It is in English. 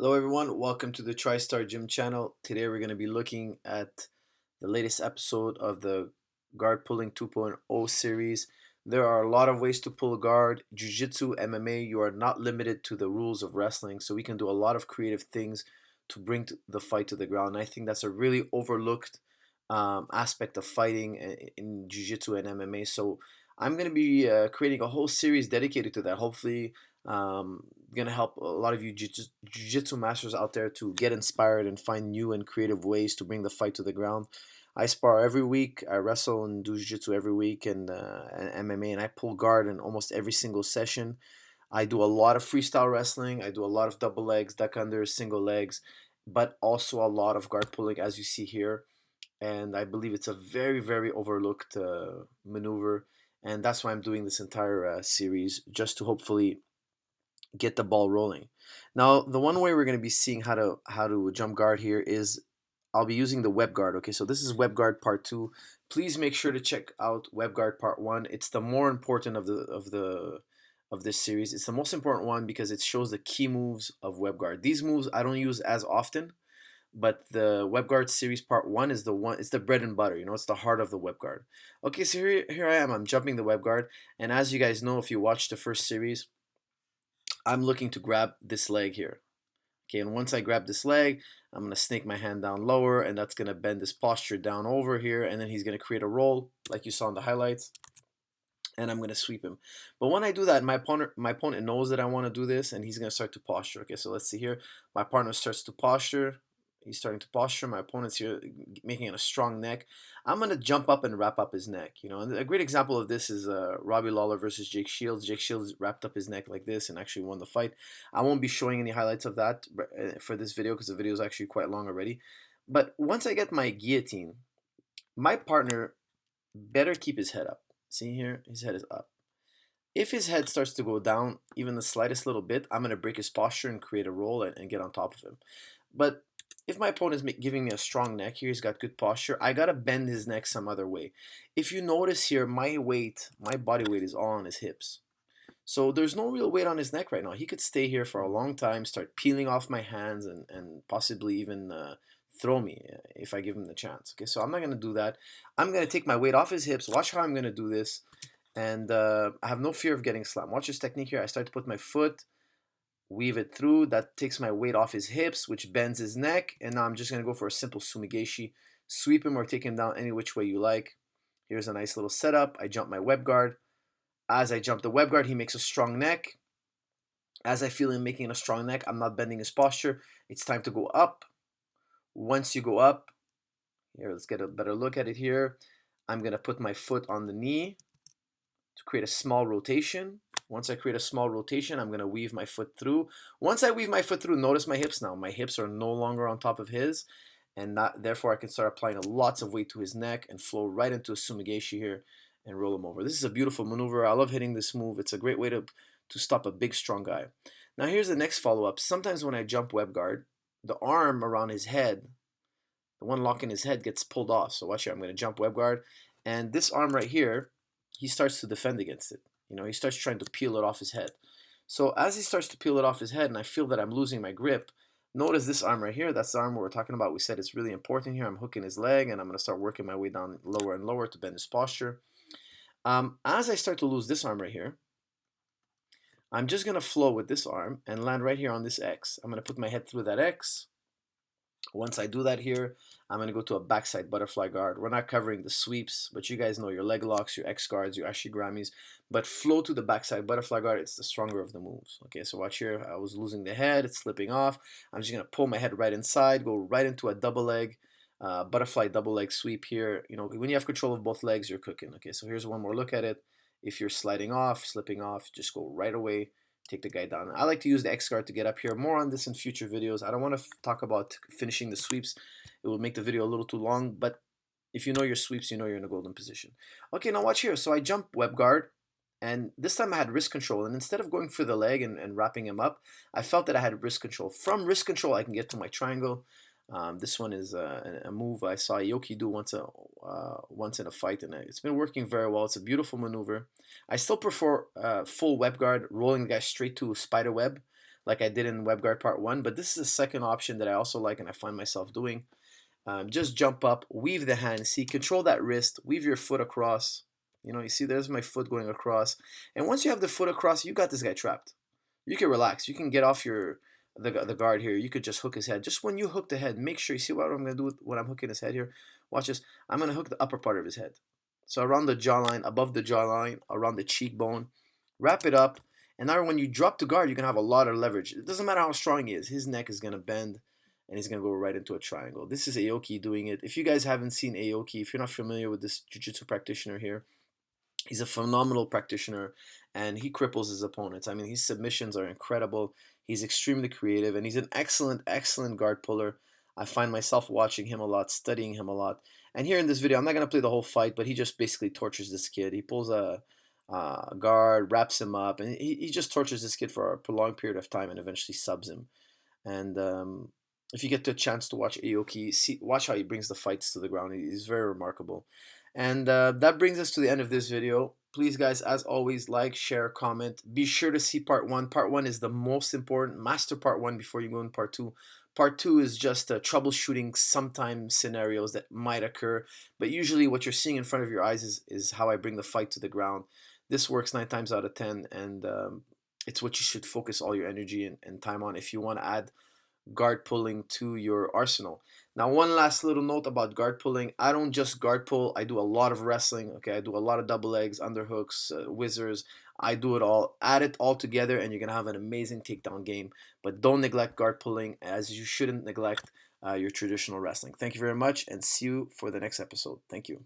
Hello everyone, welcome to the Tristar Gym channel. Today we're going to be looking at the latest episode of the Guard Pulling 2.0 series. There are a lot of ways to pull a guard. Jiu-Jitsu, MMA, you are not limited to the rules of wrestling, so we can do a lot of creative things to bring the fight to the ground. And I think that's a really overlooked aspect of fighting in Jiu-Jitsu and MMA. So I'm going to be creating a whole series dedicated to that. Hopefully gonna help a lot of you jiu-jitsu masters out there to get inspired and find new and creative ways to bring the fight to the ground. I spar every week. I wrestle and do jiu-jitsu every week and MMA, and I pull guard in almost every single session. I do a lot of freestyle wrestling. I do a lot of double legs, duck unders, single legs, but also a lot of guard pulling, as you see here. And I believe it's a very, very overlooked maneuver, and that's why I'm doing this entire series, just to hopefully get the ball rolling. Now, the one way we're going to be seeing how to jump guard here is I'll be using the web guard. Okay, so this is web guard part 2. Please make sure to check out web guard part 1. It's the more important of this series. It's the most important one because it shows the key moves of web guard. These moves I don't use as often, but the web guard series part 1 is the one. It's the bread and butter. It's the heart of the web guard. Okay, so here I am. I'm jumping the web guard, and as you guys know, if you watched the first series, I'm looking to grab this leg here. Okay, and once I grab this leg, I'm going to snake my hand down lower, and that's going to bend this posture down over here, and then he's going to create a roll, like you saw in the highlights, and I'm going to sweep him. But when I do that, my opponent knows that I want to do this, and he's going to start to posture. Okay, so let's see here. My partner starts to posture. He's starting to posture. My opponent's here making it a strong neck. I'm going to jump up and wrap up his neck. And a great example of this is Robbie Lawler versus Jake Shields. Jake Shields wrapped up his neck like this and actually won the fight. I won't be showing any highlights of that for this video because the video is actually quite long already. But once I get my guillotine, my partner better keep his head up. See here? His head is up. If his head starts to go down even the slightest little bit, I'm going to break his posture and create a roll and get on top of him. But if my opponent is giving me a strong neck here, he's got good posture, I got to bend his neck some other way. If you notice here, my body weight is all on his hips. So there's no real weight on his neck right now. He could stay here for a long time, start peeling off my hands, and possibly even throw me if I give him the chance. Okay, so I'm not going to do that. I'm going to take my weight off his hips. Watch how I'm going to do this. And I have no fear of getting slammed. Watch this technique here. I start to put my foot, weave it through. That takes my weight off his hips, which bends his neck. And now I'm just going to go for a simple sumigeshi. Sweep him or take him down any which way you like. Here's a nice little setup. I jump my web guard. As I jump the web guard, he makes a strong neck. As I feel him making a strong neck, I'm not bending his posture. It's time to go up. Once you go up, here, let's get a better look at it here. I'm going to put my foot on the knee to create a small rotation. Once I create a small rotation, I'm going to weave my foot through. Once I weave my foot through, notice my hips now. My hips are no longer on top of his, and therefore I can start applying lots of weight to his neck and flow right into a sumigeshi here and roll him over. This is a beautiful maneuver. I love hitting this move. It's a great way to stop a big, strong guy. Now here's the next follow-up. Sometimes when I jump web guard, the arm around his head, the one locking his head, gets pulled off. So watch here. I'm going to jump web guard, and this arm right here, he starts to defend against it. He starts trying to peel it off his head. So as he starts to peel it off his head and I feel that I'm losing my grip, notice this arm right here. That's the arm we're talking about. We said it's really important here. I'm hooking his leg and I'm going to start working my way down lower and lower to bend his posture. As I start to lose this arm right here, I'm just going to flow with this arm and land right here on this X. I'm going to put my head through that X. Once I do that here, I'm going to go to a backside butterfly guard. We're not covering the sweeps, but you guys know your leg locks, your X guards, your ashigramis. But flow to the backside butterfly guard. It's the stronger of the moves. Okay, so watch here. I was losing the head. It's slipping off. I'm just going to pull my head right inside, go right into a double leg, butterfly double leg sweep here. When you have control of both legs, you're cooking. Okay, so here's one more look at it. If you're sliding off, slipping off, just go right away. Take the guy down. I like to use the X guard to get up here. More on this in future videos. I don't want to talk about finishing the sweeps. It will make the video a little too long, but if you know your sweeps, you know you're in a golden position. Okay, now watch here. So I jump web guard, and this time I had wrist control, and instead of going for the leg and wrapping him up, I felt that I had wrist control. From wrist control, I can get to my triangle. This one is a move I saw Aoki do once in a fight, and it's been working very well. It's a beautiful maneuver. I still prefer full web guard, rolling the guy straight to a spider web, like I did in web guard part 1, but this is a second option that I also like and I find myself doing. Just jump up, weave the hand, see, control that wrist, weave your foot across. You know, you see there's my foot going across. And once you have the foot across, you got this guy trapped. You can relax. You can get off the guard here. You could just hook his head. Just when you hook the head, make sure you see what I'm going to do when I'm hooking his head here. Watch this. I'm going to hook the upper part of his head. So around the jawline, above the jawline, around the cheekbone. Wrap it up. And now when you drop the guard, you can have a lot of leverage. It doesn't matter how strong he is. His neck is going to bend and he's going to go right into a triangle. This is Aoki doing it. If you guys haven't seen Aoki, if you're not familiar with this jiu-jitsu practitioner here, he's a phenomenal practitioner and he cripples his opponents. I mean, his submissions are incredible. He's extremely creative and he's an excellent, excellent guard puller. I find myself watching him a lot, studying him a lot. And here in this video, I'm not going to play the whole fight, but he just basically tortures this kid. He pulls a guard, wraps him up, and he just tortures this kid for a prolonged period of time and eventually subs him. And if you get the chance to watch Aoki, watch how he brings the fights to the ground. He's very remarkable. And that brings us to the end of this video. Please, guys, as always, like, share, comment. Be sure to see part 1. Part 1 is the most important. Master part 1 before you go in part 2. Part 2 is just troubleshooting sometimes scenarios that might occur. But usually what you're seeing in front of your eyes is how I bring the fight to the ground. This works 9 times out of 10. And it's what you should focus all your energy and time on if you want to add guard pulling to your arsenal. Now, one last little note about guard pulling. I don't just guard pull. I do a lot of wrestling. Okay, I do a lot of double legs, underhooks, whizzers. I do it all. Add it all together, and you're gonna have an amazing takedown game. But don't neglect guard pulling, as you shouldn't neglect your traditional wrestling. Thank you very much, and see you for the next episode. Thank you.